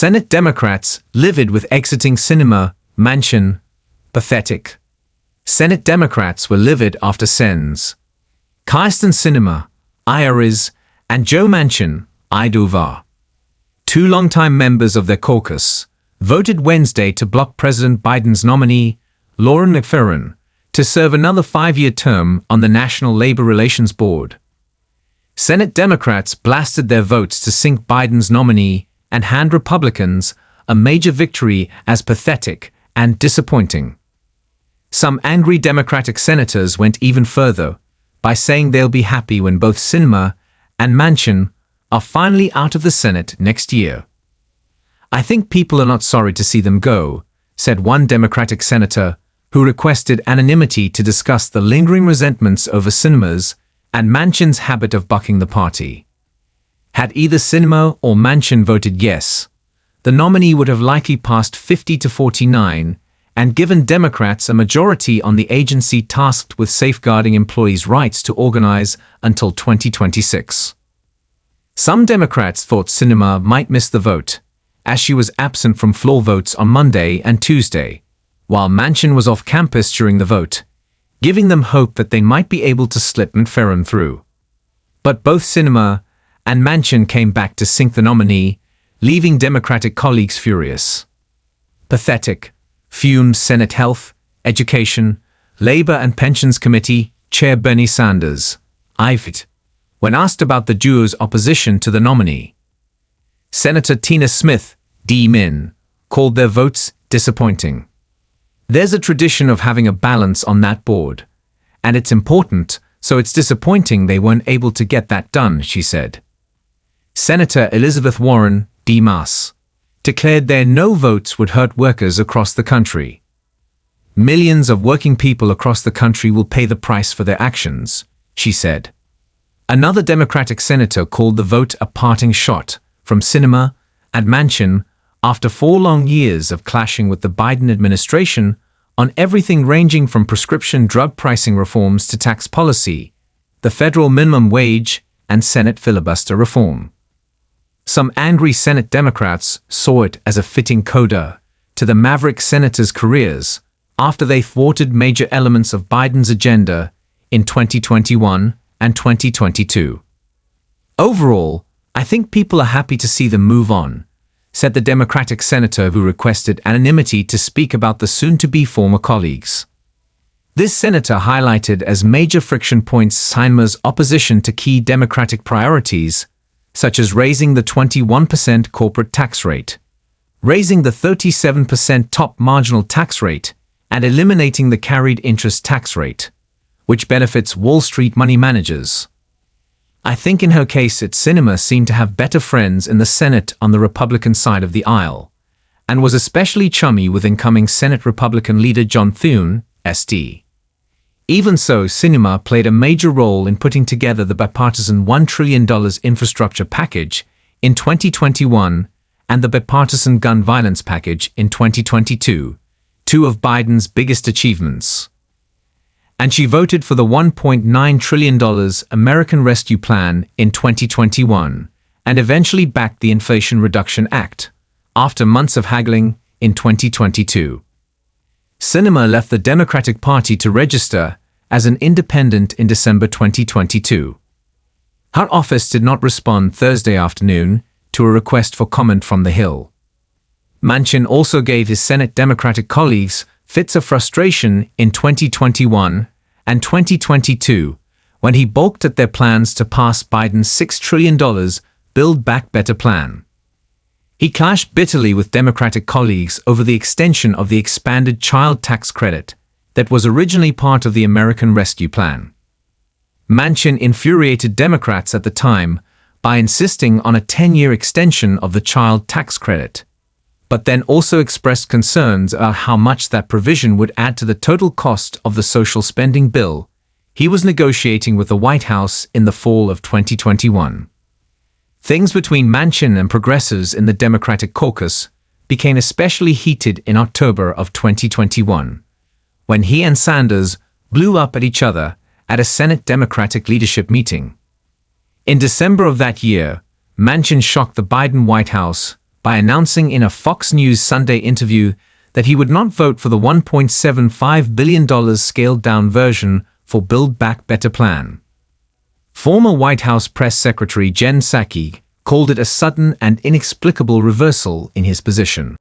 Senate Democrats livid with exiting Sinema, Manchin. Pathetic. Senate Democrats were livid after Sens, Kyrsten Sinema, I-Ariz, and Joe Manchin, I-W.Va, two longtime members of their caucus, voted Wednesday to block President Biden's nominee, McFerran, to serve another 5-year term on the National Labor Relations Board. Senate Democrats blasted their votes to sink Biden's nominee and hand Republicans a major victory as pathetic and disappointing. Some angry Democratic senators went even further by saying they'll be happy when both Sinema and Manchin are finally out of the Senate next year. "I think people are not sorry to see them go," said one Democratic senator who requested anonymity to discuss the lingering resentments over Sinema's and Manchin's habit of bucking the party. Had either Sinema or Manchin voted yes, the nominee would have likely passed 50-49 and given Democrats a majority on the agency tasked with safeguarding employees' rights to organize until 2026. Some Democrats thought Sinema might miss the vote, as she was absent from floor votes on Monday and Tuesday, while Manchin was off campus during the vote, giving them hope that they might be able to slip McFerran through. But both Sinema and Manchin came back to sink the nominee, leaving Democratic colleagues furious. Pathetic, fumed Senate Health, Education, Labor and Pensions Committee Chair Bernie Sanders, I-W.Va, when asked about the duo's opposition to the nominee. Senator Tina Smith, D-Min, called their votes disappointing. "There's a tradition of having a balance on that board, and it's important, so it's disappointing they weren't able to get that done," she said. Senator Elizabeth Warren, D-Mas, declared their no votes would hurt workers across the country. "Millions of working people across the country will pay the price for their actions," she said. Another Democratic senator called the vote a parting shot from Sinema and Manchin after 4 long years of clashing with the Biden administration on everything ranging from prescription drug pricing reforms to tax policy, the federal minimum wage, and Senate filibuster reform. Some angry Senate Democrats saw it as a fitting coda to the maverick senators' careers after they thwarted major elements of Biden's agenda in 2021 and 2022. "Overall, I think people are happy to see them move on," said the Democratic senator who requested anonymity to speak about the soon-to-be former colleagues. This senator highlighted as major friction points Sinema's opposition to key Democratic priorities, such as raising the 21% corporate tax rate, raising the 37% top marginal tax rate, and eliminating the carried interest tax rate, which benefits Wall Street money managers. "I think in her case Sinema seemed to have better friends in the Senate on the Republican side of the aisle, and was especially chummy with incoming Senate Republican leader John Thune, SD. Even so, Sinema played a major role in putting together the bipartisan $1 trillion infrastructure package in 2021 and the bipartisan gun violence package in 2022, 2 of Biden's biggest achievements. And she voted for the $1.9 trillion American Rescue Plan in 2021 and eventually backed the Inflation Reduction Act, after months of haggling, in 2022. Sinema left the Democratic Party to register as an independent in December 2022. Her office did not respond Thursday afternoon to a request for comment from the Hill. Manchin also gave his Senate Democratic colleagues fits of frustration in 2021 and 2022 when he balked at their plans to pass Biden's $6 trillion Build Back Better plan. He clashed bitterly with Democratic colleagues over the extension of the expanded child tax credit that was originally part of the American Rescue Plan. Manchin infuriated Democrats at the time by insisting on a 10-year extension of the child tax credit, but then also expressed concerns about how much that provision would add to the total cost of the social spending bill he was negotiating with the White House in the fall of 2021. Things between Manchin and progressives in the Democratic caucus became especially heated in October of 2021, when he and Sanders blew up at each other at a Senate Democratic leadership meeting. In December of that year, Manchin shocked the Biden White House by announcing in a Fox News Sunday interview that he would not vote for the $1.75 billion scaled-down version for Build Back Better plan. Former White House Press Secretary Jen Psaki called it a sudden and inexplicable reversal in his position.